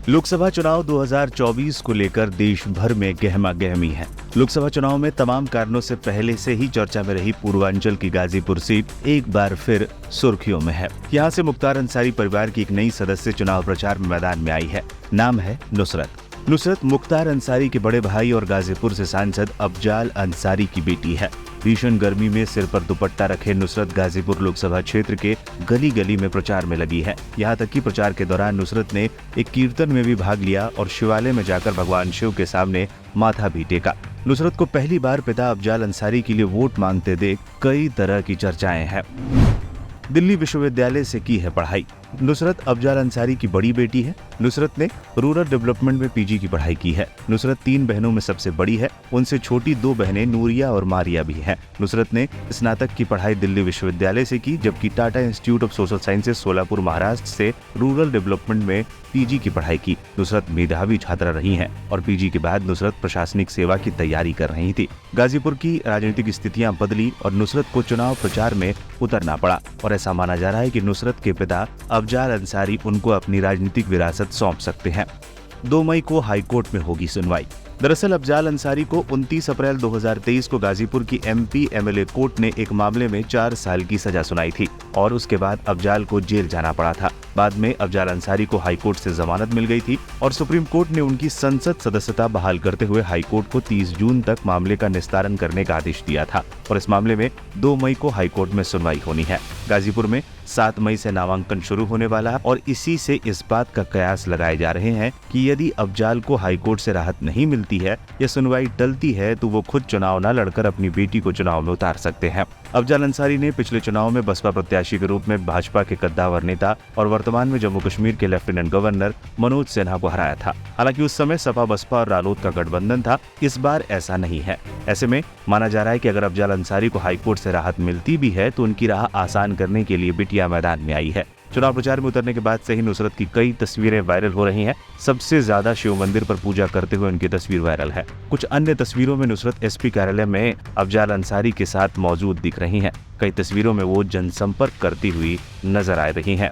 लोकसभा चुनाव 2024 को लेकर देश भर में गहमा गहमी है। लोकसभा चुनाव में तमाम कारणों से पहले से ही चर्चा में रही पूर्वांचल की गाजीपुर सीट एक बार फिर सुर्खियों में है। यहाँ से मुख्तार अंसारी परिवार की एक नई सदस्य चुनाव प्रचार में मैदान में आई है। नाम है नुसरत मुख्तार अंसारी के बड़े भाई और गाजीपुर से सांसद अफजाल अंसारी की बेटी है। भीषण गर्मी में सिर पर दुपट्टा रखे नुसरत गाजीपुर लोकसभा क्षेत्र के गली गली में प्रचार में लगी है। यहाँ तक कि प्रचार के दौरान नुसरत ने एक कीर्तन में भी भाग लिया और शिवालय में जाकर भगवान शिव के सामने माथा भी टेका। नुसरत को पहली बार पिता अफजाल अंसारी के लिए वोट मांगते देख कई तरह की चर्चाएं हैं। दिल्ली विश्वविद्यालय से की है पढ़ाई। नुसरत अफजाल अंसारी की बड़ी बेटी है। नुसरत ने रूरल डेवलपमेंट में पीजी की पढ़ाई की है। नुसरत 3 बहनों में सबसे बड़ी है। उनसे छोटी 2 बहनें नूरिया और मारिया भी हैं। नुसरत ने स्नातक की पढ़ाई दिल्ली विश्वविद्यालय से की, जबकि Tata institute of social sciences Solapur Maharashtra से रूरल डेवलपमेंट में पीजी की पढ़ाई की। नुसरत मेधावी छात्रा रही हैं और पीजी के बाद नुसरत प्रशासनिक सेवा की तैयारी कर रही थी। गाजीपुर की राजनीतिक स्थितियां बदली और नुसरत को चुनाव प्रचार में उतरना पड़ा और ऐसा माना जा रहा है कि नुसरत के पिता अफजाल अंसारी उनको अपनी राजनीतिक विरासत सौंप सकते हैं। 2 मई को हाईकोर्ट में होगी सुनवाई। दरअसल अफजाल अंसारी को 29 अप्रैल 2023 को गाजीपुर की एमपी एमएलए कोर्ट ने एक मामले में 4 साल की सजा सुनाई थी और उसके बाद अफजाल को जेल जाना पड़ा था। बाद में अफजाल अंसारी को हाईकोर्ट से जमानत मिल गई थी और सुप्रीम कोर्ट ने उनकी संसद सदस्यता बहाल करते हुए हाईकोर्ट को 30 जून तक मामले का निस्तारण करने का आदेश दिया था और इस मामले में 2 मई को हाईकोर्ट में सुनवाई होनी है। गाजीपुर में 7 मई से नामांकन शुरू होने वाला है और इसी से इस बात का कयास लगाए जा रहे हैं कि यदि अफजाल को हाईकोर्ट से राहत नहीं मिलती है या सुनवाई टलती है तो वो खुद चुनाव न लड़कर अपनी बेटी को चुनाव में उतार सकते हैं। अफजाल अंसारी ने पिछले चुनाव में बसपा प्रत्याशी के रूप में भाजपा के कद्दावर नेता और वर्तमान में जम्मू कश्मीर के लेफ्टिनेंट गवर्नर मनोज सिन्हा को हराया था। हालांकि उस समय सपा बसपा और रालोद का गठबंधन था। इस बार ऐसा नहीं है। ऐसे में माना जा रहा है कि अगर अफजाल अंसारी को हाईकोर्ट से राहत मिलती भी है तो उनकी राह आसान करने के लिए बिटिया मैदान में आई है। चुनाव प्रचार में उतरने के बाद से ही नुसरत की कई तस्वीरें वायरल हो रही हैं। सबसे ज्यादा शिव मंदिर पर पूजा करते हुए उनकी तस्वीर वायरल है। कुछ अन्य तस्वीरों में नुसरत एसपी कार्यालय में अफजाल अंसारी के साथ मौजूद दिख रही हैं। कई तस्वीरों में वो जनसंपर्क करती हुई नजर आ रही हैं।